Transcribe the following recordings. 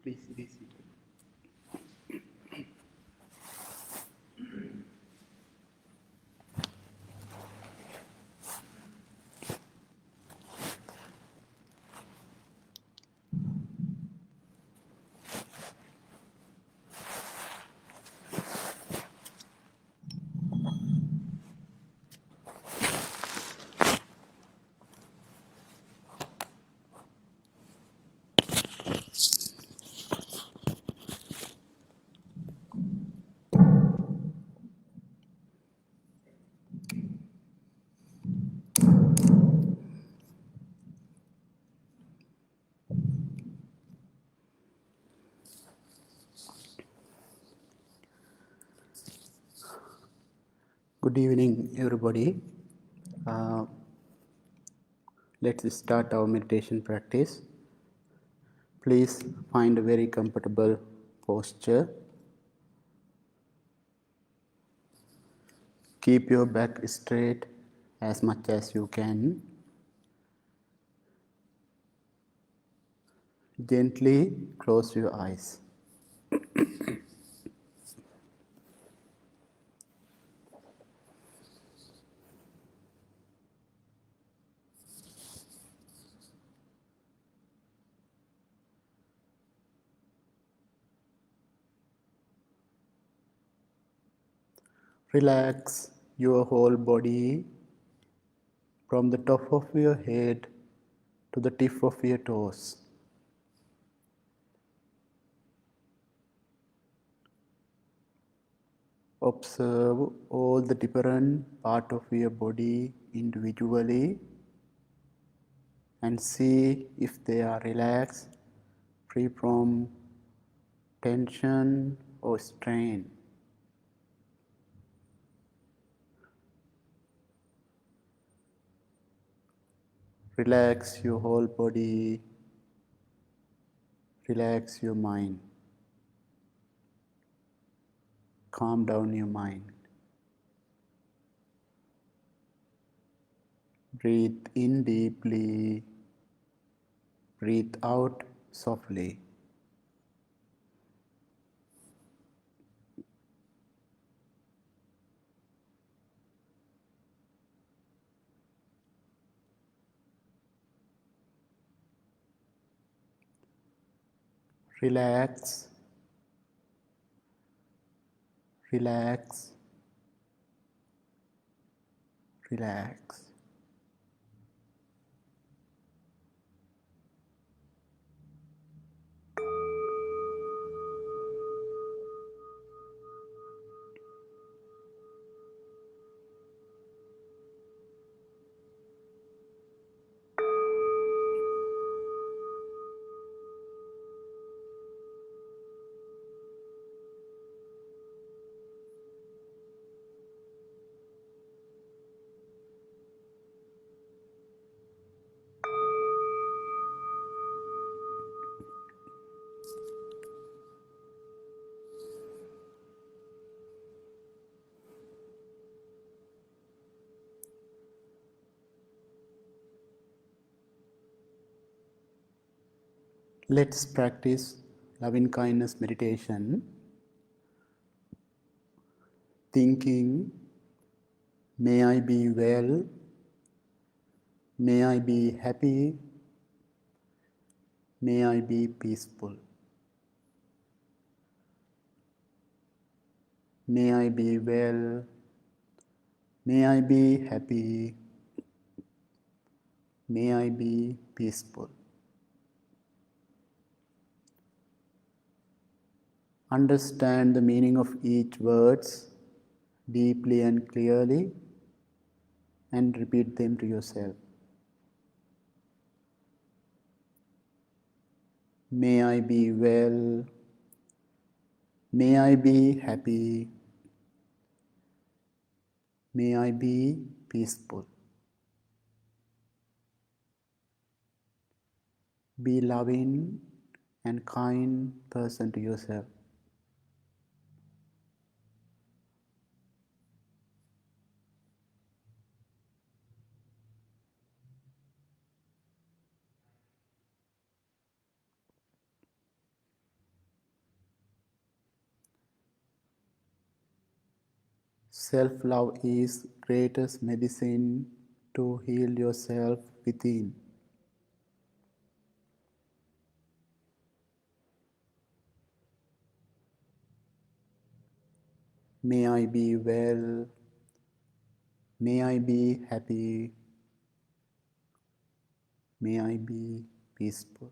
Please be seated. Good evening, everybody. Uh, let's start our meditation practice. Please find a very comfortable posture. Keep your back straight as much as you can. Gently close your eyes. Relax your whole body from the top of your head to the tip of your toes. Observe all the different parts of your body individually and see if they are relaxed free from tension or strain. Relax your whole body, relax your mind, calm down your mind. Breathe in deeply, breathe out softly. Relax, relax, relax. Let's practice loving kindness meditation, thinking, may I be well, may I be happy, may I be peaceful. May I be well, may I be happy, may I be peaceful. Understand the meaning of each words deeply and clearly and repeat them to yourself. May I be well, may I be happy, may I be peaceful. Be loving and kind person to yourself. Self-love is greatest medicine to heal yourself within. May I be well, may I be happy, may I be peaceful.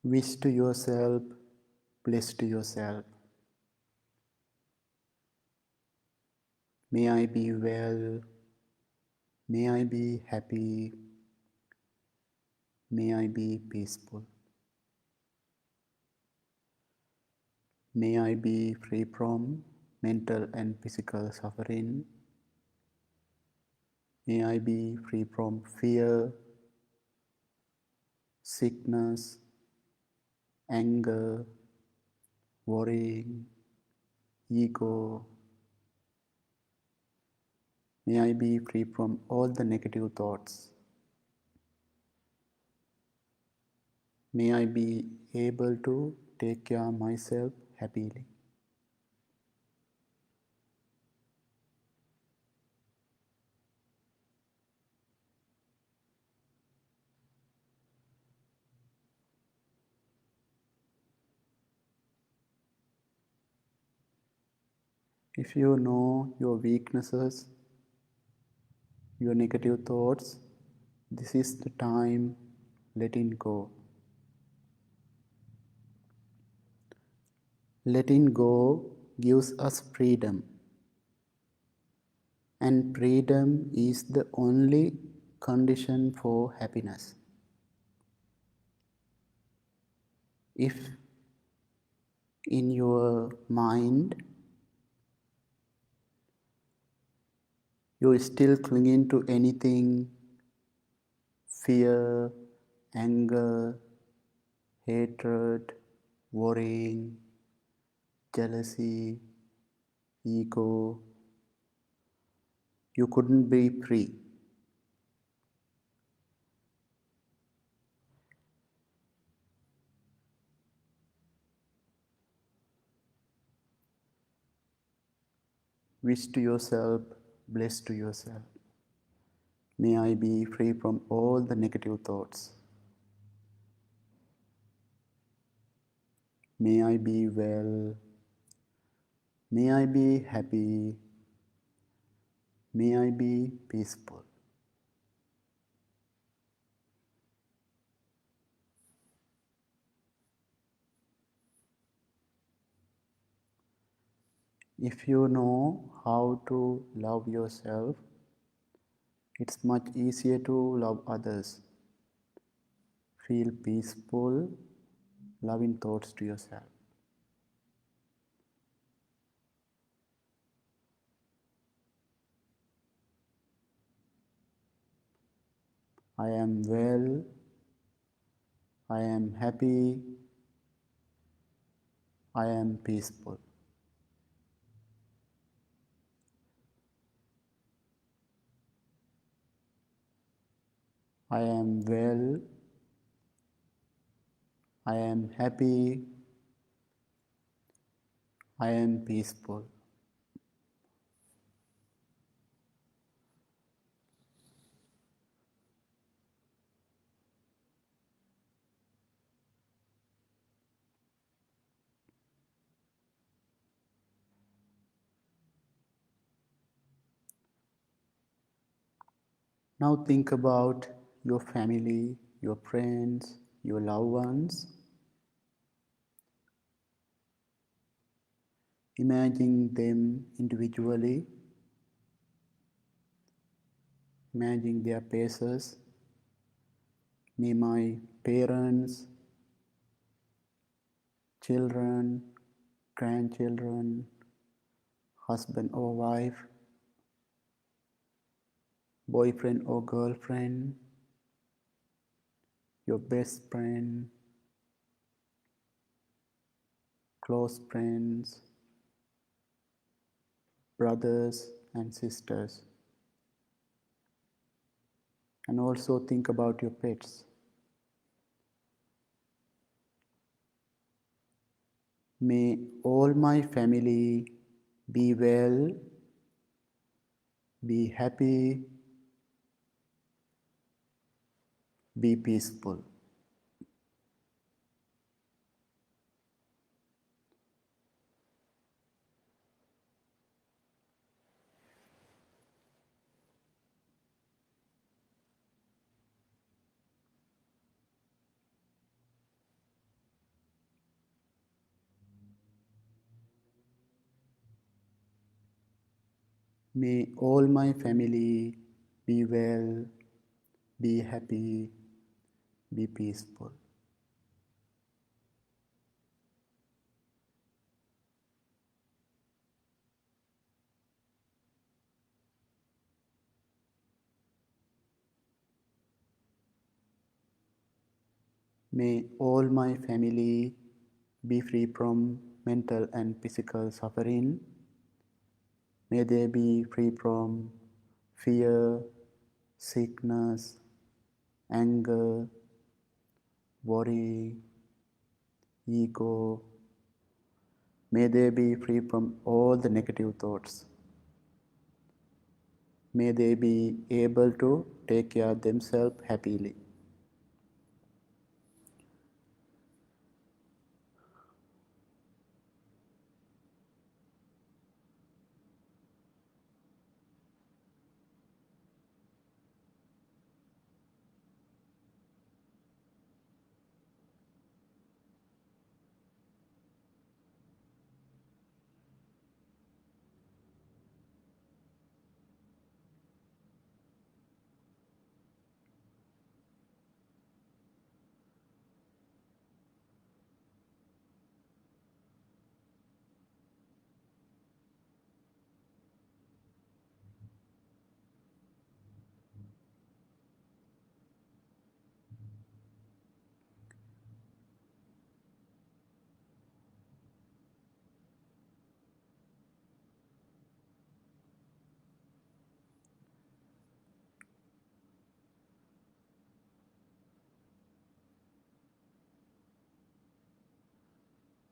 Wish to yourself, bless to yourself. May I be well, may I be happy, may I be peaceful. May I be free from mental and physical suffering. May I be free from fear, sickness, anger, worrying, ego. May I be free from all the negative thoughts. May I be able to take care of myself happily. If you know your weaknesses, your negative thoughts, this is the time letting go. Letting go gives us freedom, and freedom is the only condition for happiness. If in your mind you're still clinging to anything, fear, anger, hatred, worrying, jealousy, ego, you couldn't be free. Wish to yourself, bless to yourself. May I be free from all the negative thoughts. May I be well. May I be happy. May I be peaceful. If you know how to love yourself, it's much easier to love others. Feel peaceful, loving thoughts to yourself. I am well. I am happy. I am peaceful. I am well. I am happy. I am peaceful. Now think about your family, your friends, your loved ones. Imagine them individually. Imagine their faces. May my parents, children, grandchildren, husband or wife, boyfriend or girlfriend, your best friend, close friends, brothers and sisters. And also think about your pets. May all my family be well, be happy, be peaceful. May all my family be well, be happy, be peaceful. May all my family be free from mental and physical suffering. May they be free from fear, sickness, anger, worry, ego. May they be free from all the negative thoughts. May they be able to take care of themselves happily.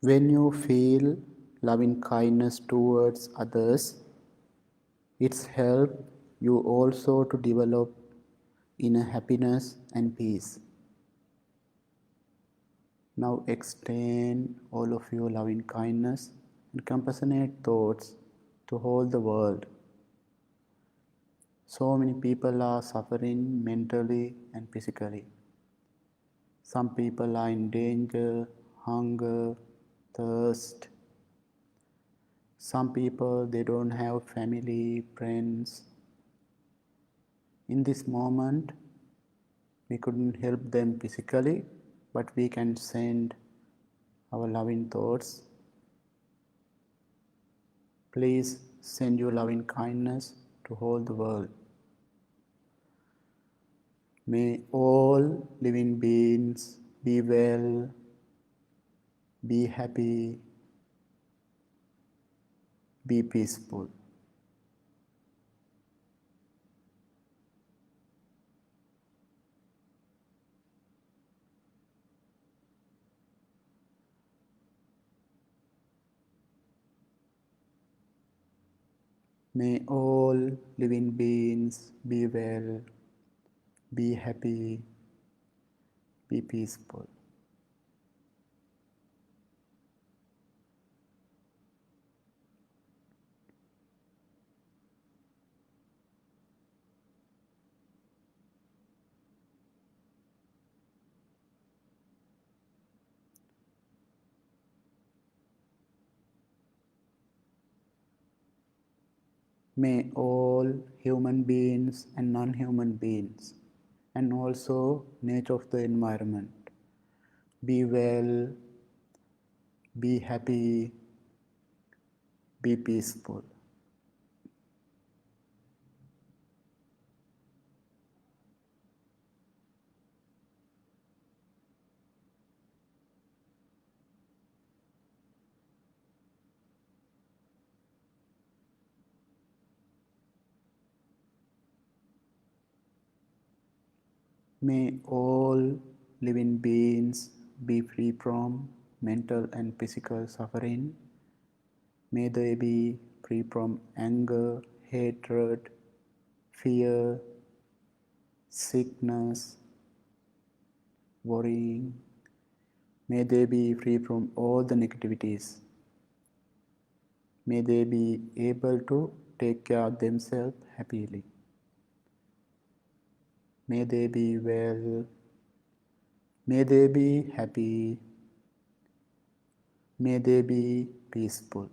When you feel loving kindness towards others, it's help you also to develop inner happiness and peace. Now extend all of your loving kindness and compassionate thoughts to all the world. So many people are suffering mentally and physically. Some people are in danger, hunger, thirst. Some people they don't have family, friends. In this moment, we couldn't help them physically, but we can send our loving thoughts. Please send your loving kindness to all the world. May all living beings be well, be happy, be peaceful. May all living beings be well, be happy, be peaceful. May all human beings and non-human beings and also nature of the environment be well, be happy, be peaceful. May all living beings be free from mental and physical suffering. May they be free from anger, hatred, fear, sickness, worrying. May they be free from all the negativities. May they be able to take care of themselves happily. May they be well. May they be happy. May they be peaceful.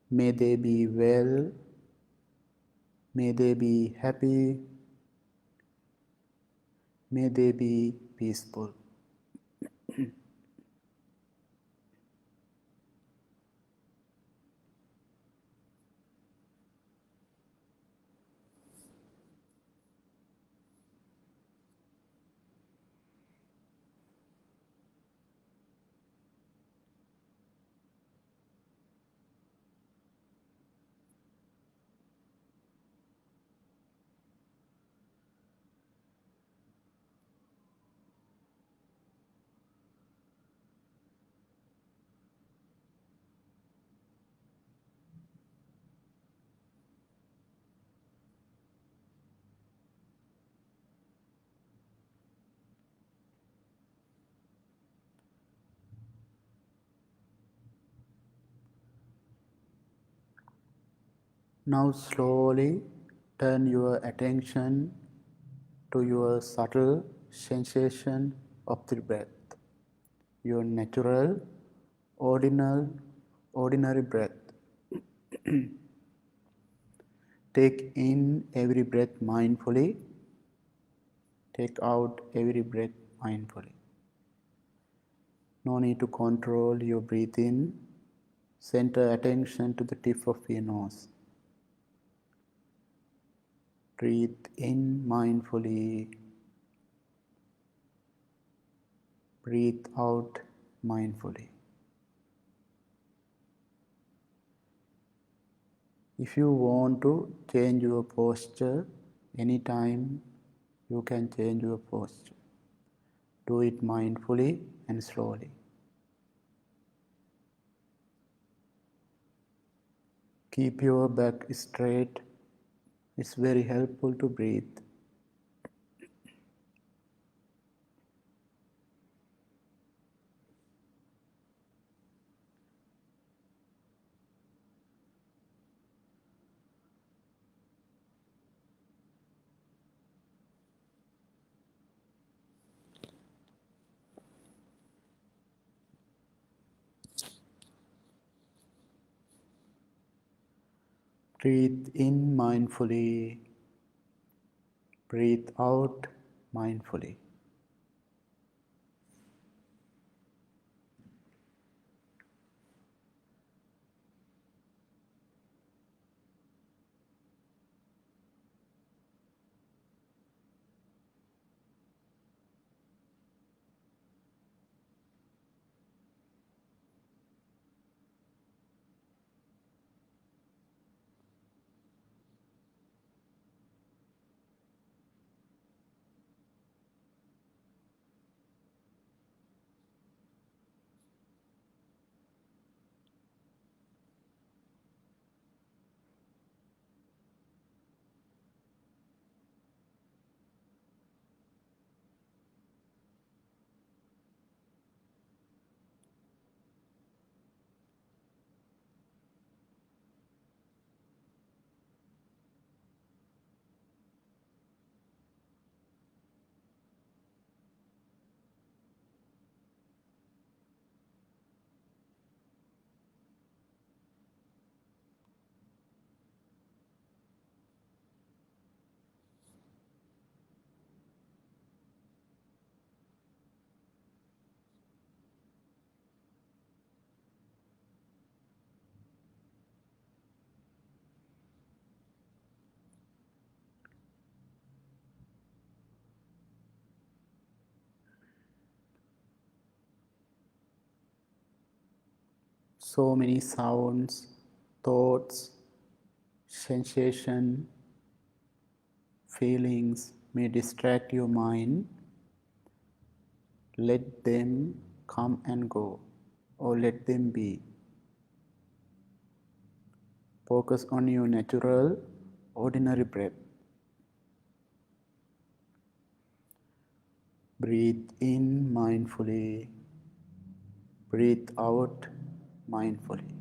May they be well. May they be happy. May they be peaceful. Now slowly turn your attention to your subtle sensation of the breath, your natural, ordinary breath. Take in every breath mindfully, take out every breath mindfully. No need to control your breathing. Center attention to the tip of your nose. Breathe in mindfully. Breathe out mindfully. If you want to change your posture anytime, you can change your posture. Do it mindfully and slowly. Keep your back straight. It's very helpful to breathe. Breathe in mindfully. Breathe out mindfully. So many sounds, thoughts, sensation, feelings may distract your mind. Let them come and go, or let them be. Focus on your natural, ordinary breath. Breathe in mindfully. Breathe out mindfully.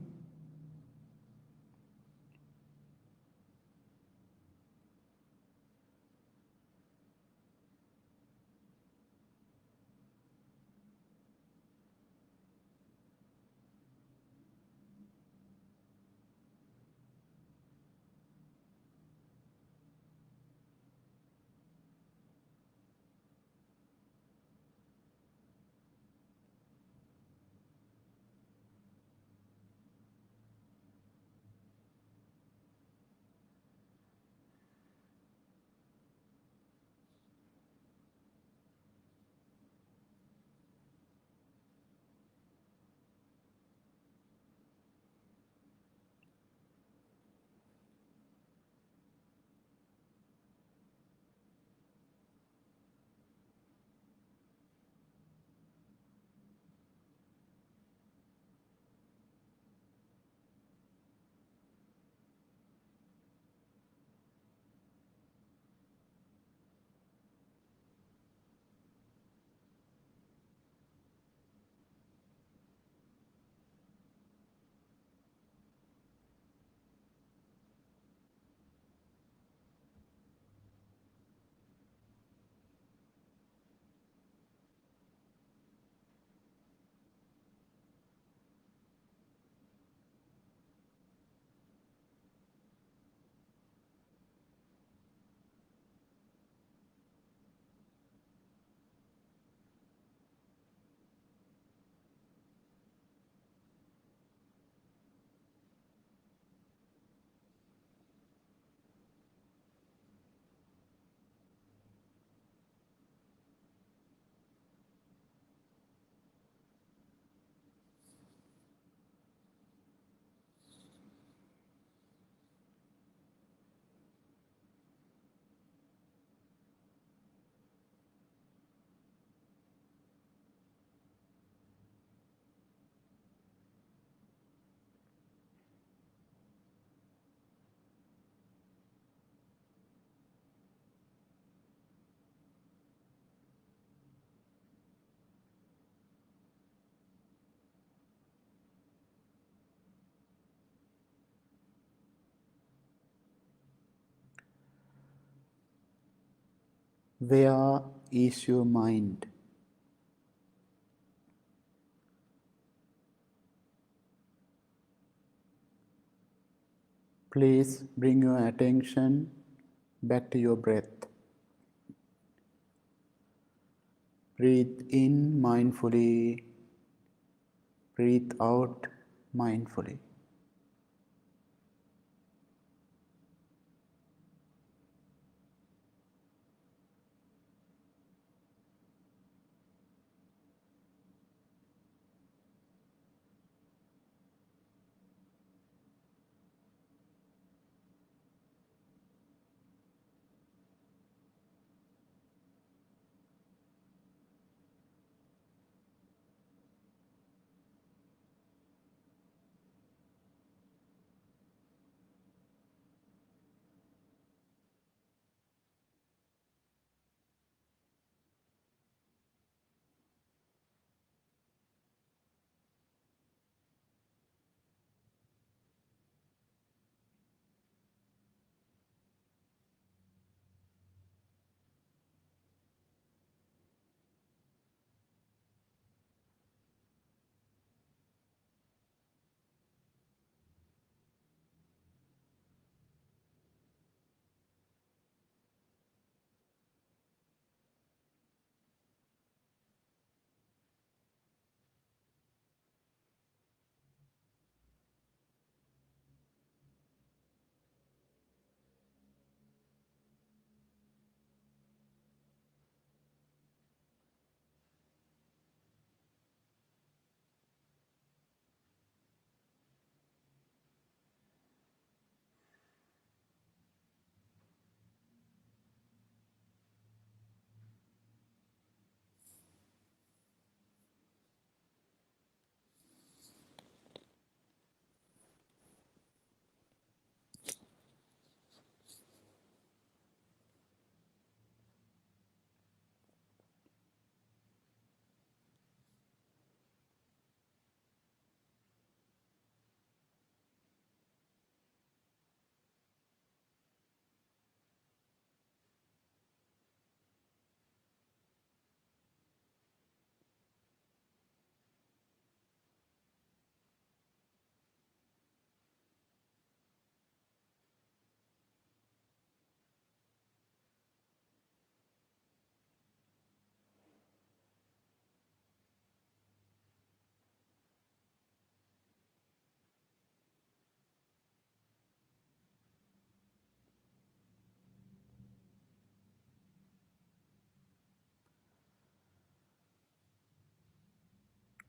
Where is your mind? Please bring your attention back to your breath. Breathe in mindfully, breathe out mindfully.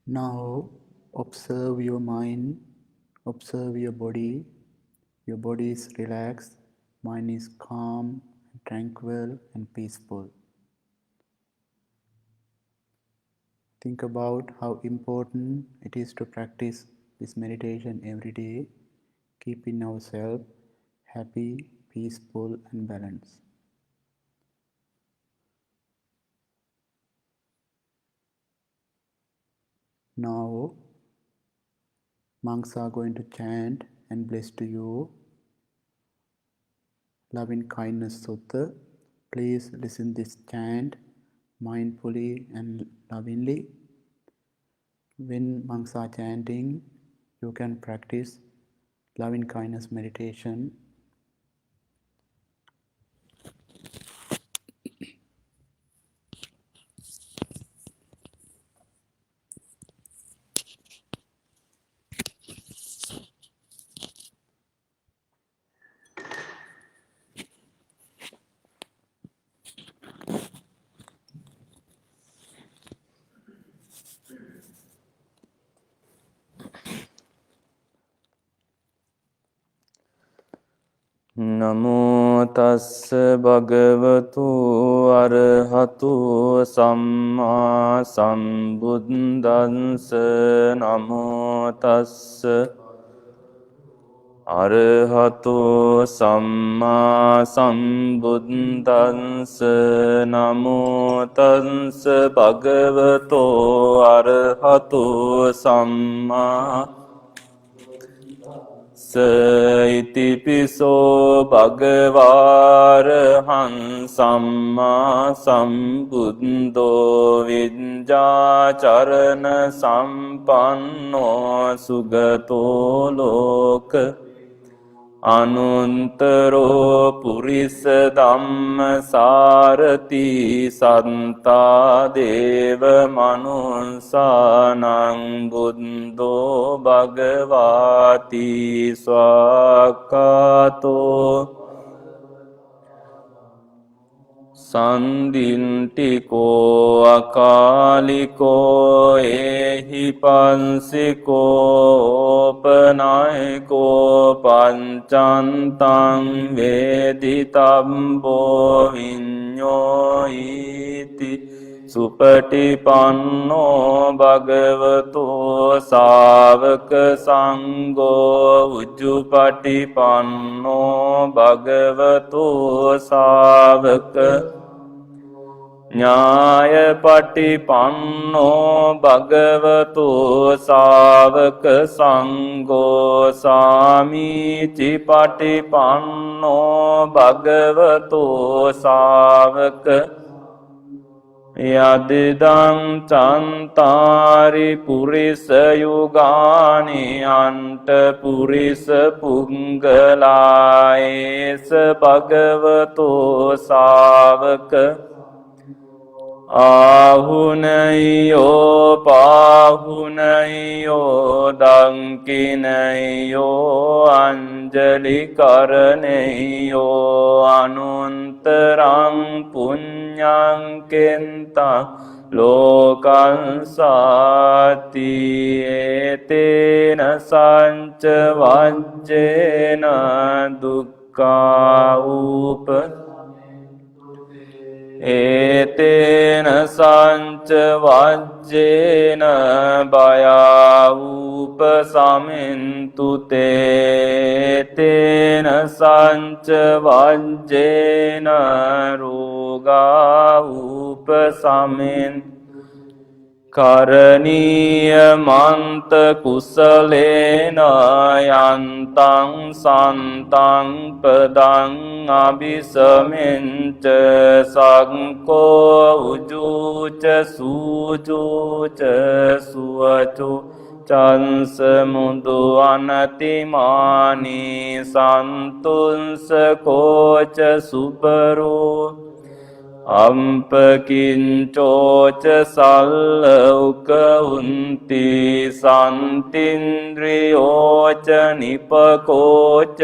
Now observe your mind, observe your body. Your body is relaxed, mind is calm, tranquil, and peaceful. Think about how important it is to practice this meditation every day, keeping ourselves happy, peaceful, and balanced. Now, monks are going to chant and bless to you loving kindness sutta. Please listen this chant mindfully and lovingly. When monks are chanting, you can practice loving kindness meditation. නමෝ තස්ස භගවතු අරහතු සම්මා සම්බුද්දන්ස නමෝ තස්ස අරහතු සම්මා සම්බුද්දන්ස නමෝ තස්ස භගවතු අරහතු සම්මා ඉතිපිසෝ භගවාරහං සම්මා සම්බුද්ධෝ විඤ්ඤාචරණ සම්පන්නෝ සුගතෝ ලෝක අනුන්තරෝ පුරිස ධම්මසාරති සත්තා දේව මනුස්සානං බුද්ධෝ භගවාති ස්වාක්ඛාතෝ සන්දින්ටිකෝ අකාලිකෝ ඒහි පන්සිකෝ ඕපනායකෝ පංචන්තං වේදිතම්බෝ විඤ්ඤෝ ඊති සුපටිපන්නෝ භගවතෝ සාවක සංඝෝ උජ්ජුපටිපන්නෝ භගවතෝ සාවක ඥායපටිපන්නෝ භගවතෝ සාවක සංඝෝ සාමීචි පටිපන්නෝ භගවතෝ සාවක යදිදං චන්තාරි පුරිස යුගානි අන්ට පුරිස පුංගලායේස භගවතෝ සාවක ආහුනයෝ පාහුනයෝ දංකිනයෝ අංජලි කරණයෝ අනුන්තරං පුඤ්ඤං කෙන්තං ලෝකං සාති ඒතේන සංච වජ්ජේන දුක්ඛා උප ඒතේන සංච වජ්ජේන භයා උපසමින්තු තේතේන සංච වජ්ජේන රෝගා උපසමින්තු කරණීය මන්ත කුසලේන යන්තං සන්තං පදං අபிසමෙන්ච සංකෝ උජුච සූජුච සුවචු චන්ස මුදු අනතිමානි සන්තුන්ස කෝච සුපරෝ අම්පකින්චෝච සල්ල උක උන්ති සන්තින්ද්‍රියෝච නිපකෝච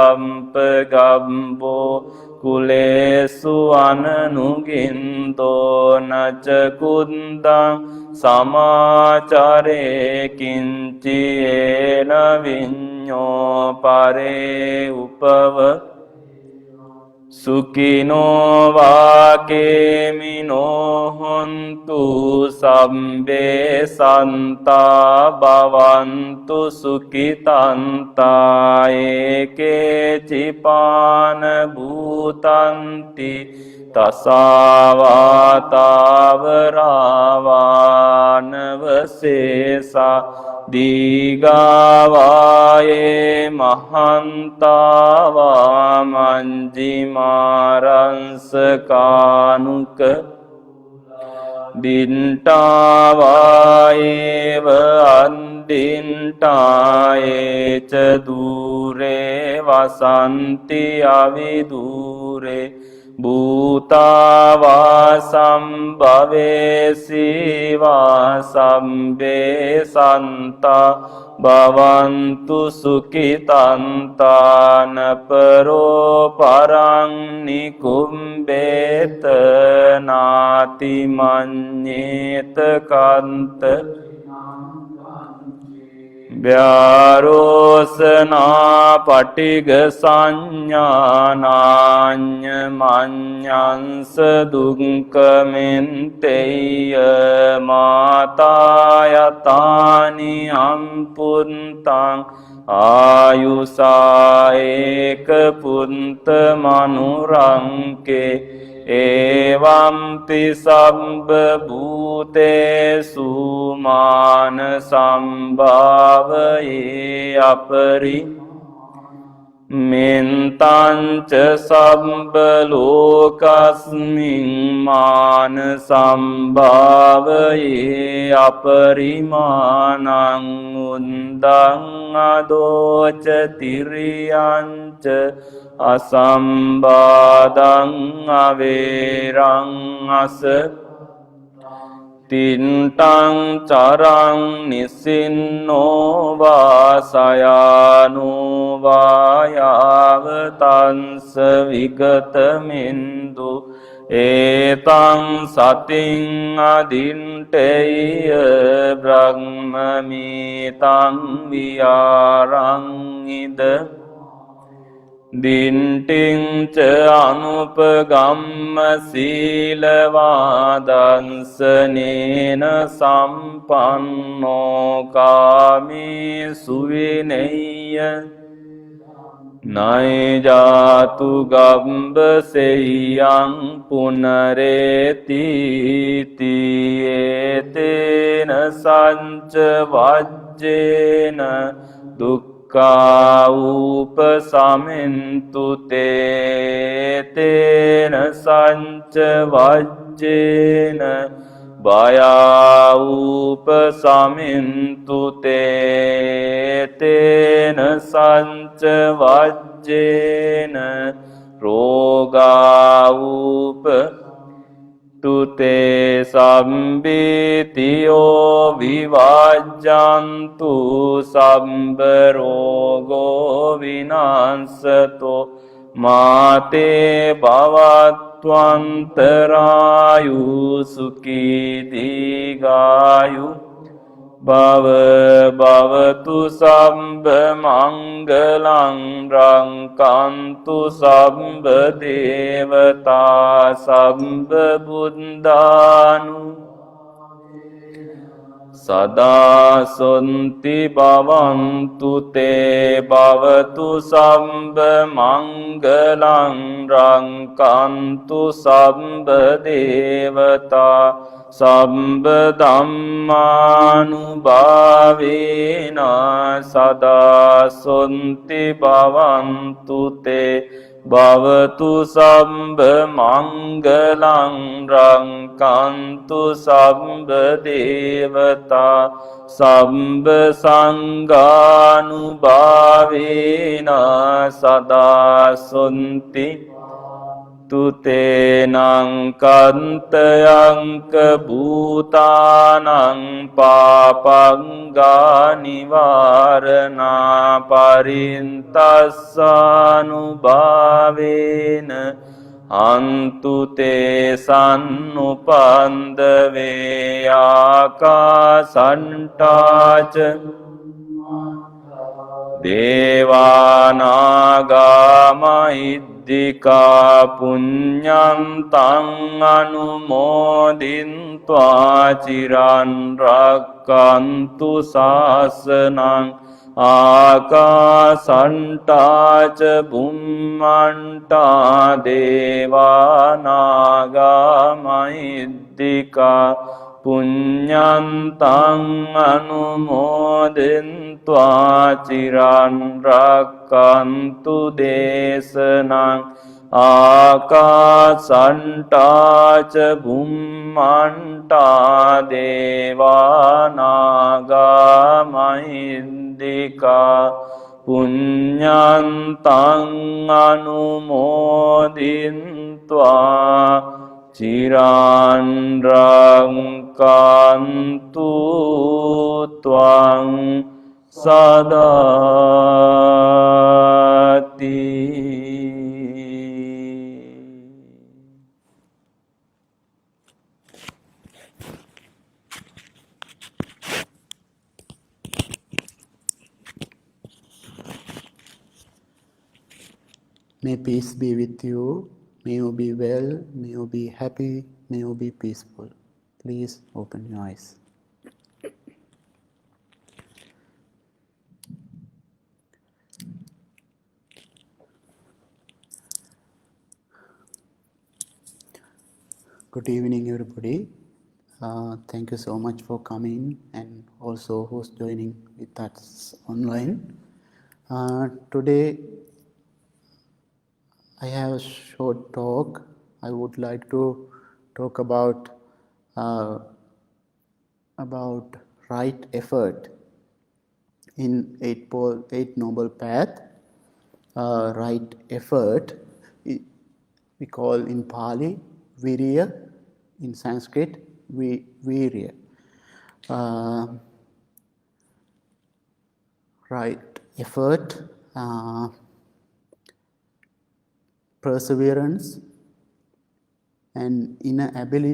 අම්පගම්බෝ කුලේසු අනනුගින්තෝ නච කුන්දං සමාචරේ කිංචියේන විඤ්ඤෝ පරේ උපව සුඛිනෝ වාකේමිනෝ හොන්තු සම්බේ සන්තා භවන්තු සුඛිතන්තා ඒකේ චිපාන භූතන්ති තසාවාතාවරාවානවසේසා දීගාවායේ මහන්තාවා මංජිමාරංසකානුක දින්ටාවායේව අන්දින්ටායේච දූරේ වසන්ති අවිදූරේ භූතාවා සම්භවේසීවා සම්බේ සන්තා භවන්තු සුඛිතන්තාන පරෝ පරං නිකුම්බේත නාති මඤ්ඤේත කන්ත ව්‍යාරෝසනා පටිග සංඥානාඤ්ඤ මඤ්ඤංස දුක්ඛමෙන්තේය මාතායතානි අම්පුන්තං ආයුසායේක පුන්ත මනුරංකේ එවම්පි සම්බ භූතේසු මාන සම්භාවයේ අපරි මෙන්තංච සම්බ ලෝකස්මින් මාන සම්භාවයේ අපරිමානං උන්දං අදෝච තිරියංච අසම්බාදං අවේරං අස තින්ටං චරං නිසින්නෝ වාසයානෝ වායාවතංස විගතමින්දු ඒතං සතින් අදින්ටෙය බ්‍රහ්මමීතං විහාරං ඉද දින්ටිංච අනුපගම්ම සීලවාදංසනේන සම්පන්නෝ කාමී සුවිනෙය්‍ය නයිජාතු ගම්බසෙය්‍යං පුනරේතිතියේතේන සංච වජ්ජේන දුක්ඛාඋප සමින්තු තේතේන සංච වජ්ජේන භයාඋප සමින්තු තේතේන සංච වජ්ජේන රෝගාඋප තුතේ සම්බිතියෝ විවාජ්ජන්තු සම්බරෝගෝ විනාශතෝ මාතේ භවත්වන්තරායු සුඛී දීඝායු භව භවතු සම්බ මංගලං රංකන්තු සම්බ දේවතා සම්බ බුද්ධානු සදා සොන්ති භවන්තු තේ භවතු සම්බ මංගලං රංකන්තු සම්බ දේවතා සම්බ ධම්මානුභාවේන සදා සොන්ති භවන්තු තේ භවතු සම්බ මංගලං රංකන්තු සම්බ දේවතා සම්බ සංඝානුභාවේන සදා සොන්ති තුතේනං කන්තයංක භූතානං පාපංගා නිවාරණා පරින්තස්සානුභාවේන අන්තු තේ සන්නුපන්දවේ ආකාසට්ටාච දේවානාගාමහිද්దికා පුඤ්ඤන්තං අනුමෝදින්त्वा චිරන් රක්칸තු ශාසනං ආකාසට්ටාච බුම්මන්ටා දේවානාගාමහිද්దికා පුඤ්ඤන්තං අනුමෝදින්त्वा චිරන් රක්칸තු දේශනං ආකාසට්ටාච බුම්මන්ටා දේවානාගාමහිද්దికා පුඤ්ඤන්තං අනුමෝදින්त्वा චිරන් රක්칸තු ත්වං සදාති. May peace be with you. May you be well. May you be happy. May you be peaceful. Please open your eyes. Good evening, everybody. Thank you so much for coming and also who's joining with us online. Today, I have a short talk. I would like to talk uh, about right effort in eight noble path. Right effort we call in Pali virya, in Sanskrit virya. Uh, right effort, perseverance, and inner ability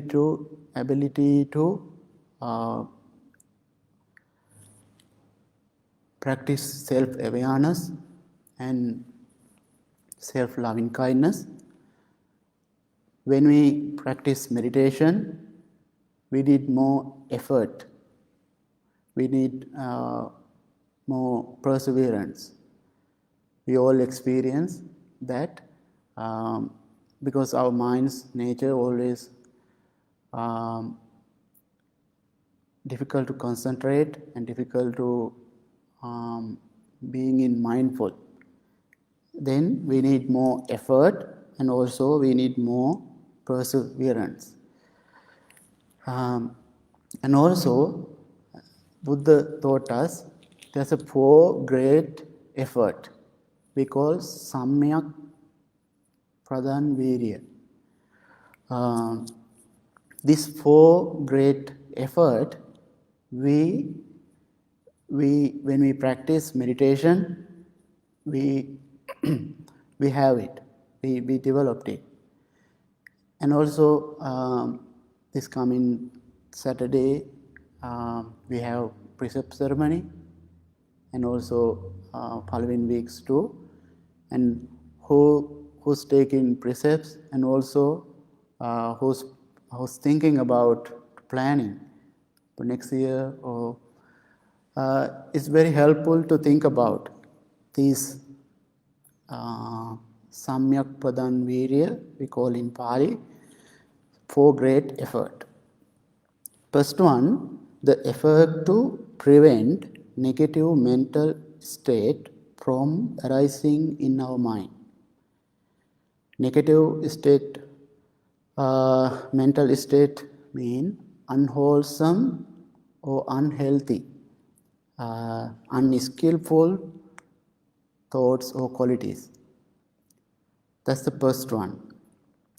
to uh, practice self-awareness and self-loving kindness. When we practice meditation, we need more effort. We need more perseverance. We all experience that because our mind's nature always um, difficult to concentrate and difficult to being in mindful. Then we need more effort and also we need more perseverance. And also, Buddha taught us there's a four great effort we call Samyak Pradhan Virya. This four great effort, when we practice meditation, we we have it, we developed it. And also, this coming Saturday, we have precept ceremony, and also following weeks too. And who's taking precepts, and also who's thinking about planning for next year, or it's very helpful to think about these Samyak Pradhan Virya, we call in Pali, four great effort. First one, the effort to prevent negative mental state from arising in our mind. Negative state, mental state mean unwholesome or unhealthy, unskillful thoughts or qualities. That's the first one.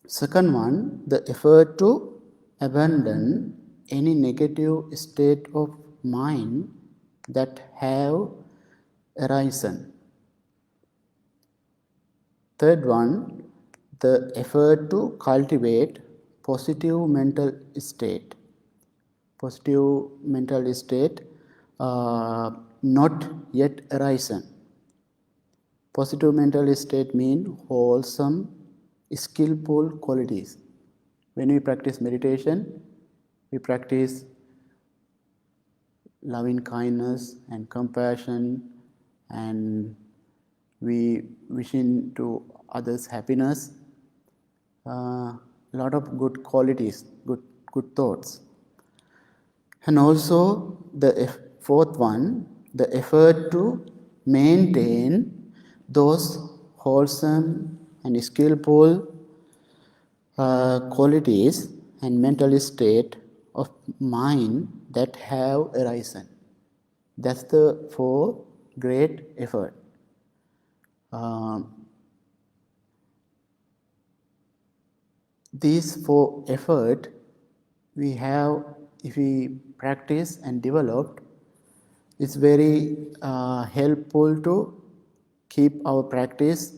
Second one, the effort to abandon any negative state of mind that have arisen. Third one, the effort to cultivate positive mental state. Positive mental state not yet arisen. Positive mental state mean wholesome, skillful qualities. When we practice meditation, we practice loving kindness and compassion, and we wishing to others happiness. A lot of good qualities, good thoughts. And also the fourth one, the effort to maintain those wholesome and skillful qualities and mental state of mind that have arisen. That's the four great effort. These four effort we have, if we practice and develop, it's very helpful to keep our practice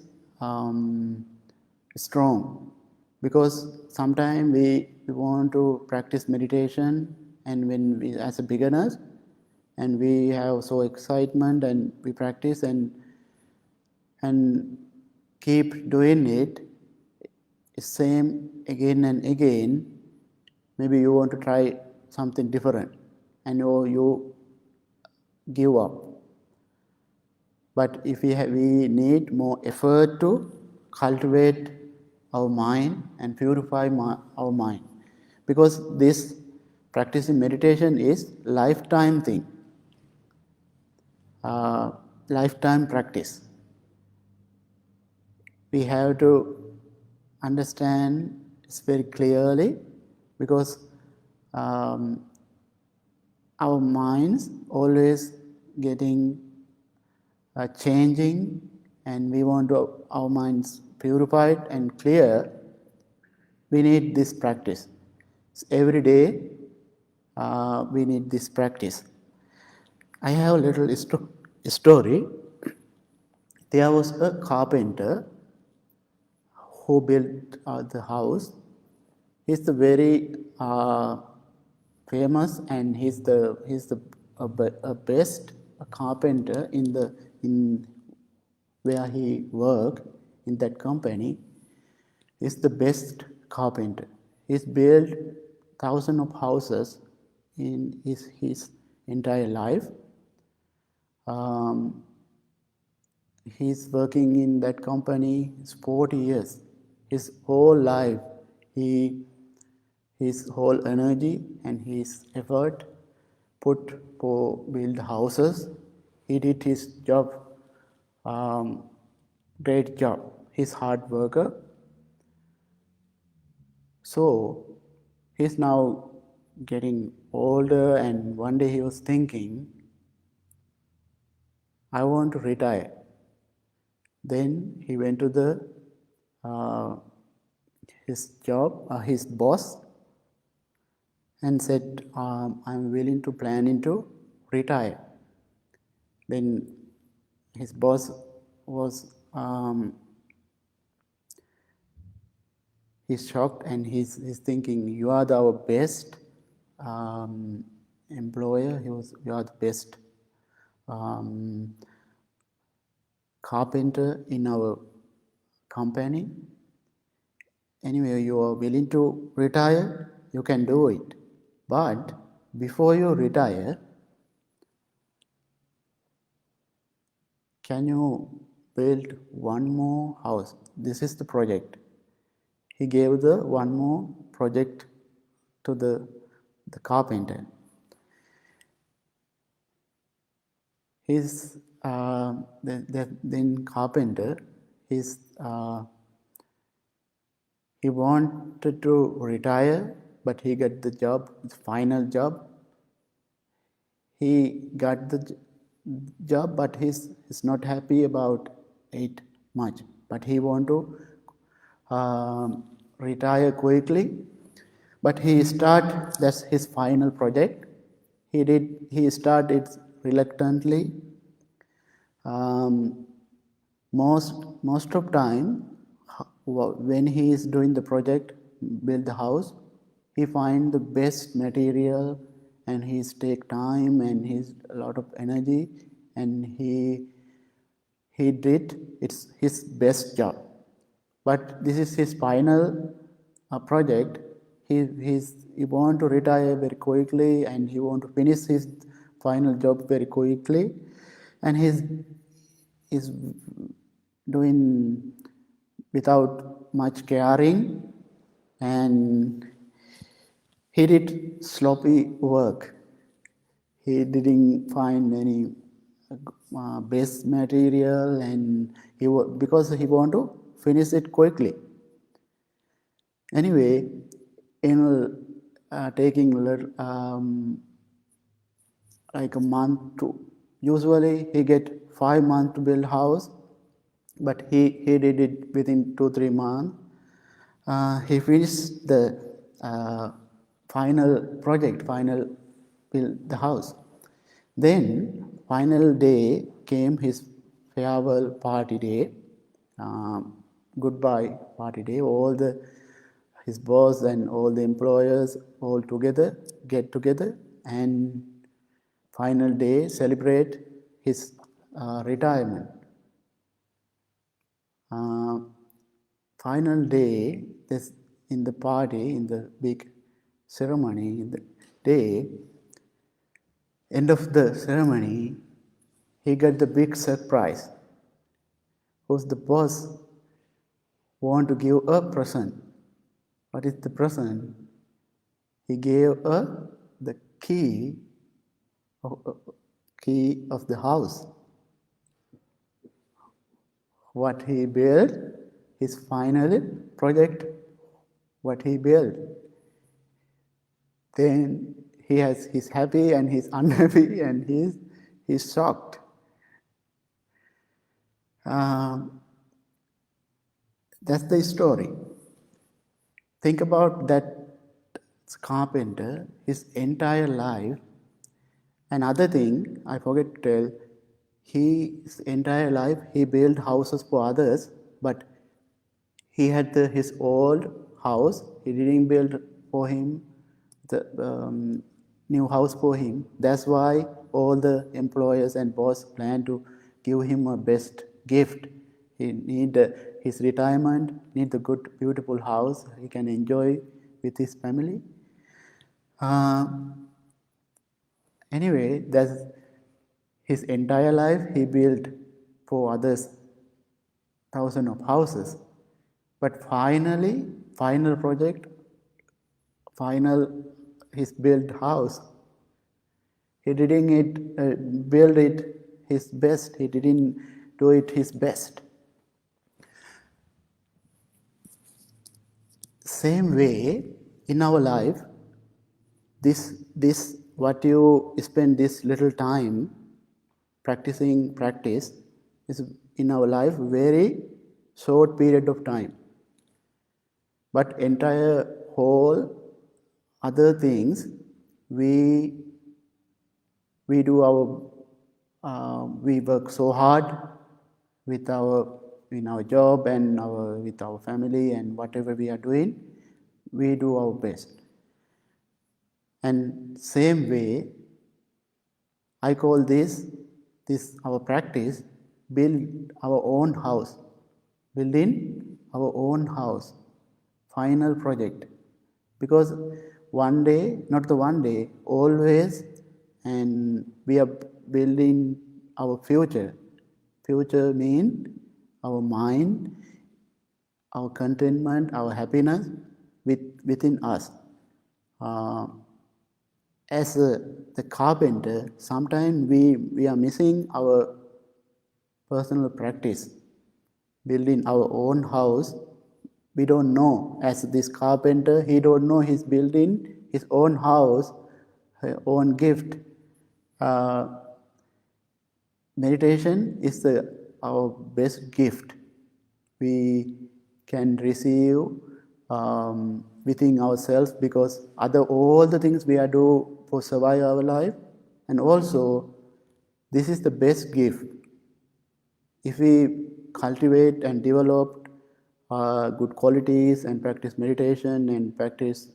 strong, because sometimes we want to practice meditation, and when we as a beginners, and we have so excitement and we practice and keep doing it same again and again. Maybe you want to try something different and you give up. But if we need more effort to cultivate our mind and purify our mind. because this practicing meditation is lifetime thing, lifetime practice. We have to understand this very clearly, because our minds always getting changing, and we want our minds purified and clear. We need this practice. Every day we need this practice. I have a little story. There was a carpenter who built the house. He's the very famous, and he's the best carpenter in where he worked in that company. He's the best carpenter. He's built thousands of houses in his entire life. He's working in that company 40 years. His whole life, his whole energy and his effort put for build houses. He did his job, great job. He's hard worker. So he's now getting older, and one day he was thinking, I want to retire. Then he went to his boss, and said, I'm willing to plan to retire. Then his boss was he's shocked, and he's thinking, you are our best employer. You are the best carpenter in our company. Anyway, you are willing to retire, you can do it. But before you retire, can you build one more house? This is the project. He gave the one more project to the carpenter. His then carpenter, he wanted to retire, but he got the job, the final job. He got the job, but he's not happy about it much. But he want to retire quickly. But that's his final project. He started reluctantly. Most of time, when he is doing the project, build the house, he find the best material, and he's take time, and he's a lot of energy, and he did it's his best job. But this is his final project. He want to retire very quickly, and he want to finish his final job very quickly, and he's doing without much caring, and he did sloppy work. He didn't find any base material, and because he want to finish it quickly. Anyway, in taking like a month to, usually he get 5 months to build house, but he did it within 2-3 months. He finished the final build the house. Then final day came, his farewell party day, goodbye party day. His boss and all the employers all together get together, and final day celebrate his retirement. Final day, in the party, in the big ceremony, in the day, end of the ceremony, he got the big surprise. Who's the boss want to give a present? What is the present? He gave her the key of the house. What he built, his final project, what he built. Then he's happy and he's unhappy and he's shocked. That's the story. Think about that carpenter, his entire life. Another thing I forget to tell, his entire life he built houses for others, but he had his old house. He didn't build for him the new house for him. That's why all the employers and boss plan to give him a best gift. He need his retirement, need the good, beautiful house he can enjoy with his family. Anyway, that's his entire life he built for others thousands of houses. But finally, final project, his built house. He didn't build it his best. He didn't do it his best. Same way in our life, this what you spend this little time practice is in our life very short period of time. But entire whole other things we do we work so hard with in our job and with our family and whatever we are doing, we do our best. And same way, I call this our practice, build our own house, building our own house, final project. Because one day, not the one day, always, and we are building our future. Future means our mind, our contentment, our happiness within us. As the carpenter, sometimes we are missing our personal practice, building our own house. We don't know. As this carpenter, he don't know he's building his own house, his own gift. Meditation is our best gift we can receive within ourselves, because all the things we are do for survive our life, and also this is the best gift. If we cultivate and develop good qualities and practice meditation and practice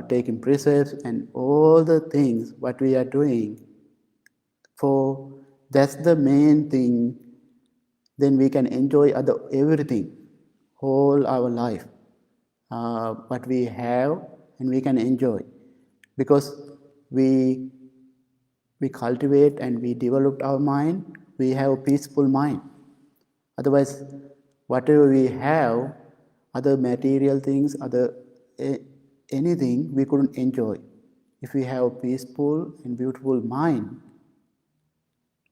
taking precepts and all the things what we are doing, for that's the main thing, then we can enjoy everything whole our life, what we have, and we can enjoy, because we cultivate and we developed our mind, we have a peaceful mind. Otherwise, whatever we have, other material things, anything, we couldn't enjoy. If we have a peaceful and beautiful mind,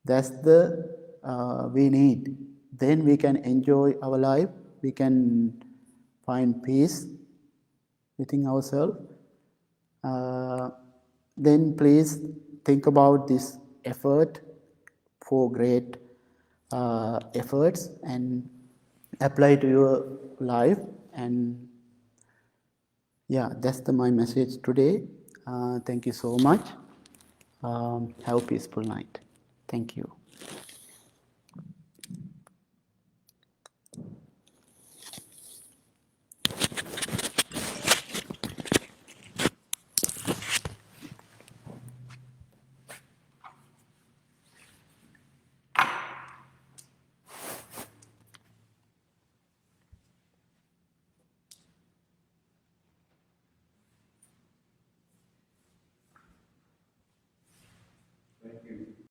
that's we need. Then we can enjoy our life, we can find peace within ourselves. Then please think about this effort, for great efforts, and apply to your life. And yeah, that's my message today. Thank you so much. Have a peaceful night. Thank you.